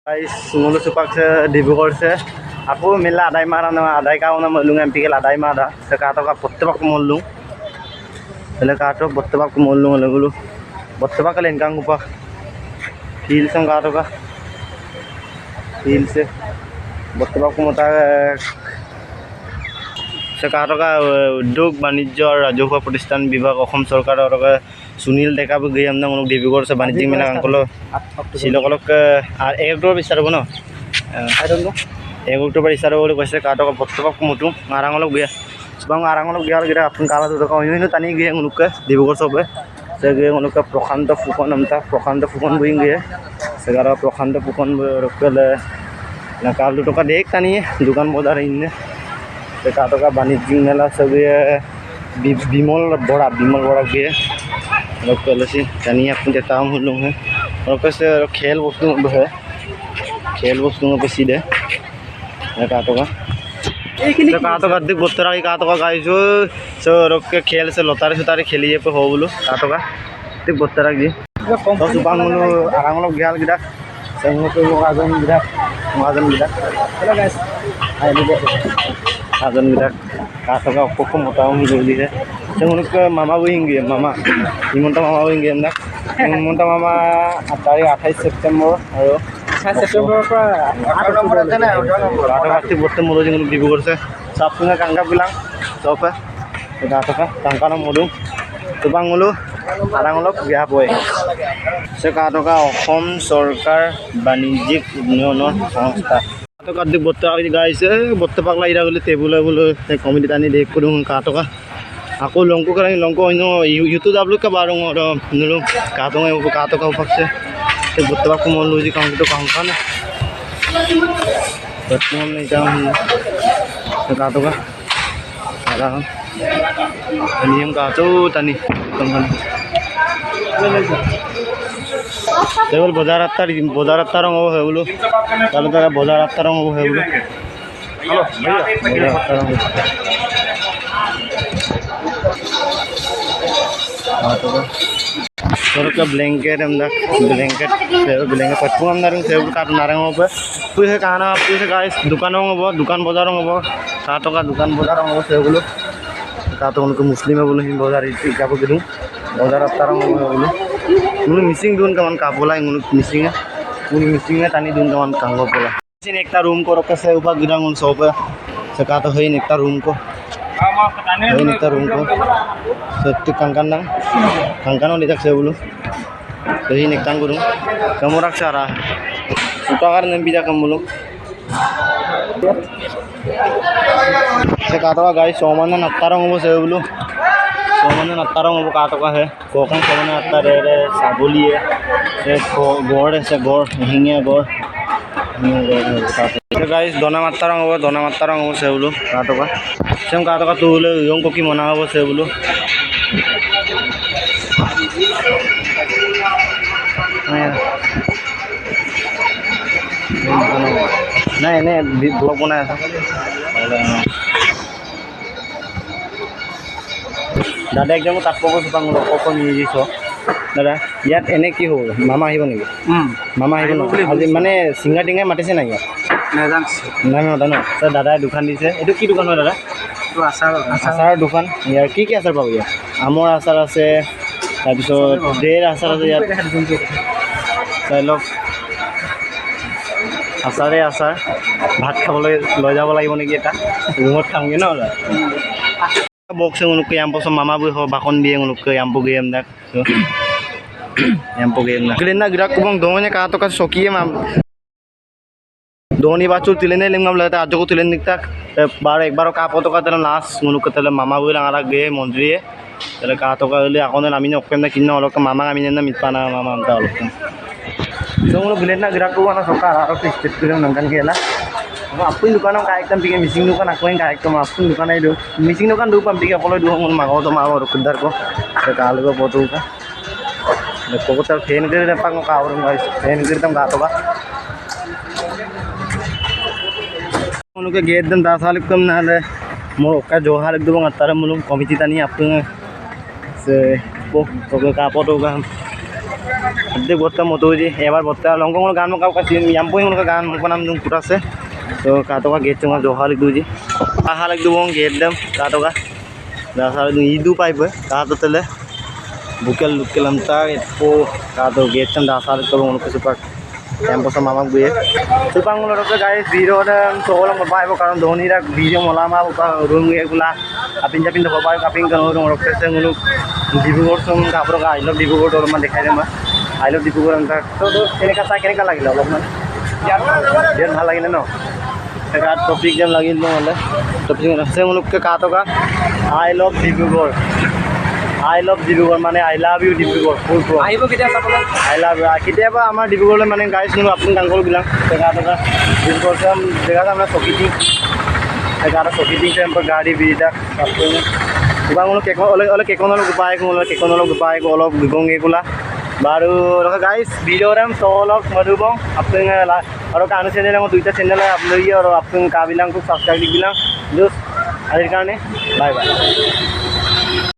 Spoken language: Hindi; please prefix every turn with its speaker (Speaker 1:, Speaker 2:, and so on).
Speaker 1: गाइस मुलु सुपाक से डिब्रुगढ़ से आपको मिला आदाय मारा ना आदाय का उन्हें मलूंगा एमपी के आदाय मारा से काटो का बत्तबा को मोलूं पहले काटो बत्तबा को मोलूं ले बोलूं बत्तबा का लेंकांग ऊपर हील से काटो का हील से बत्तबा को मता से काटो का उद्योग वाणिज्य और राजस्व प्रतिष्ठान विभाग असम सरकार और सुनील डेका भी गई हमने उन डिब्रुगढ़ से वाणिज्यिक मेला अंकल सिलोकलक 1 अक्टूबर स्टार्ट हो ना 1 अक्टूबर स्टार्ट हो कैसे काटो का बत्तबा को मुटू आरांगलक गया bang आरांगलक गया गिरा अपन काला तो का इनो तानी गए उनके डिब्रुगढ़ सब से गए उनके प्रशांत फुकन हमता प्रशांत फुकन बुई गए से गारा प्रशांत फुकन रखले ना काल तो का देख तानी दुकान बाजार इनने से काटो का वाणिज्यिक मेला सब विमल बड़ा गए लोग लसी जानी अपन देता हूँ लोग हैं और कैसे खेल वस्तु है खेल वस्तु पे सीधे काटो का अधिक बत्तरा काटो का गाइस सो रोक के खेल से लतारे सुतारे खेलिए पे हो बोलो काटो का अधिक बत्तरा जी तो सुबह मुलो आराम लोग गया गिरा संग को आजन गिरा चलो गाइस आजन गिरा काटो का को मोटा जल्दी है उनक मामा बुहिंगे मामा हिमंत मामा बुहिंगे हिमंत मामा तारीख 28 सेप्टेम्बर और 28 सेप्टेम्बर बर्तन मोलो जो डिब्रुगढ़ से सब सुना कांगा बिलांग सब है का कांका मोलू तो बांगलो आरांगलक गया बोए से काटका असम सरकार वाणिज्यिक उन्नयन संस्था काटका अधिक बत्तरा गाइसे बत्ता पागला इरा बोले टेबुल बोले कमिटी तानी देख करूँ काटका aku longko kan longko ino YouTube upload ka barong oro nulu kato ka upak se te butwa ko mon luji kang to kang kan betul ni jam kato ka ada ini yang kato tani kan tebal bazar attar ho hai bolo kalau ta bazar attar ho hai bolo halo भैया का ब्लैंकेट ब्लैंकेट पटपू हम काट नारंग पुसे कहना पुसे गाइस दुकान दुकान बाजार हम काटो का दुकान बाजार हम से बोलो काटो उनको मुस्लिम बोलो हिंद बाजार क्या बोलूँ बाजार अवतार बोलो उन मिसिंग दून का मन कापोला मिसिंग है तानी दून का मन कांगो पोला एक रूम को रखे से ऊपर गिरा सब से काटो है एक रूम को रूम को सत्य कंकन लिखा से बोलो सही निकतान करूँ कम रख रहा है उतार बीजा कम बोलो से काटका गाड़ी सोमान नत्तारंग हो से बोलो सोमान नत्तारंग हो काटका है कोकन सोमान नत्ता रे सागुली है से गड़ है से गड़ हिंगे गड़ गाइस दोना मात्तारंग हो से बोलो काटका सेम काटका तो बोले यों को की मना हो से बोलो नहीं ब्लॉग बनाया था दादा एकदम तात्पर्य सुपांग को निजी दादा ইয়াত এনে কি হ'ব মামা আহিব নেকি মামা আহিব ন আজি মানে সিঙ্গাৰ টিঙ্গাৰ মাতিছে নাই ইয়াত নাই মতা ন তাৰ দাদাই দোকান দিছে এইটো কি দোকান হয় দাদা এইটো আচাৰৰ দোকান ইয়াৰ কি আচাৰ পাব ইয়াত আমৰ আচাৰ আছে তাৰপিছত ঢেৰ আচাৰ আছে ইয়াত চাই লওক আচাৰে আচাৰ ভাত খাবলৈ লৈ যাব লাগিব নেকি এটা ৰুমত খামগৈ ন बॉक्स उनको यहाँ पर मामा भी हो बाकन भी उनको यहाँ पर गेम देख यहाँ पर गेम देख ना गिरा को बंग दोनों ने कहा तो का शौकी है माम दोनों बात तिलेने लिंग हम लगता आज को तिलेने निकता एक बार का तो का तेरा लास्ट उनको तेरा मामा भी लगा गए मंत्री है तेरा कहा तो का ले आकों ने नामी ने ओपन ना किन्ना वालों का मामा नामी ने ना मिटपाना मामा हमता वालों का तो उन लोग गिलेना गिरा को वाला सोका आरा तो स्टेट पे नंगन के ला आपको दुकान का एकदम पिके मिसिंग दुकान आपको का एकदम आपको दुकान आई दो मिसिंग दुकान दो पंपिके अपलोड दो मन मागो तो मागो रुकदार को से काल को बोतू का देखो को तर फैन करे पांग का और गाइस फैन करे तम गातो का उनके गेट दम 10 साल कम ना ले मोर का जोहार एकदम अतार मुलुम कमिटी तानी आपको से को का फोटो का Adik bota motoji, ebar bota longkong gan mau kau kasih nyampu yang gan mau nam dung kurase. So kato ka gate cunga johal itu ji. Ahal itu bong gate dem kato ka. Dasar itu hidu pipe kato tele. Bukel lamta itu kato gate cun dasar itu bong nuku super. Tempo sama mama gue. Supang ngulur ke guys video dan soal mau karena Dhoni rak video mulama buka room gue gula. Apin japin tuh bapak kaping kan orang ke sen ngulur. Dibugor sum kapro ka I love dibugor orang mana dekai deh I love dibugor angka. So ini kata lagi lah orang mana. Dia mahal lagi no. Sekarang topik jam lagi tuh malah. Topik saya ngulur ke kato ka I love dibugor. I love Dibugor মানে I love you Dibugor full form আহিব কেতিয়া চাবলৈ I love you কেতিয়াবা আমাৰ ডিব্ৰুগড়লৈ মানে গাইছ নো আপুনি কাংকল বিলাক জেগা থকা ডিব্ৰুগড় সাম জেগাটা আমরা সকিটি এগাটা সকিটি টেম্পৰ গাড়ী বিটা আপুনি বাংলো কেকনল গুপাই অলপ গুগংগে কুলা baru raka guys video ram solok madubong apung aro kanu channel mo duita channel upload ye aro apung ka bilang ku subscribe bilang just adir karone bye bye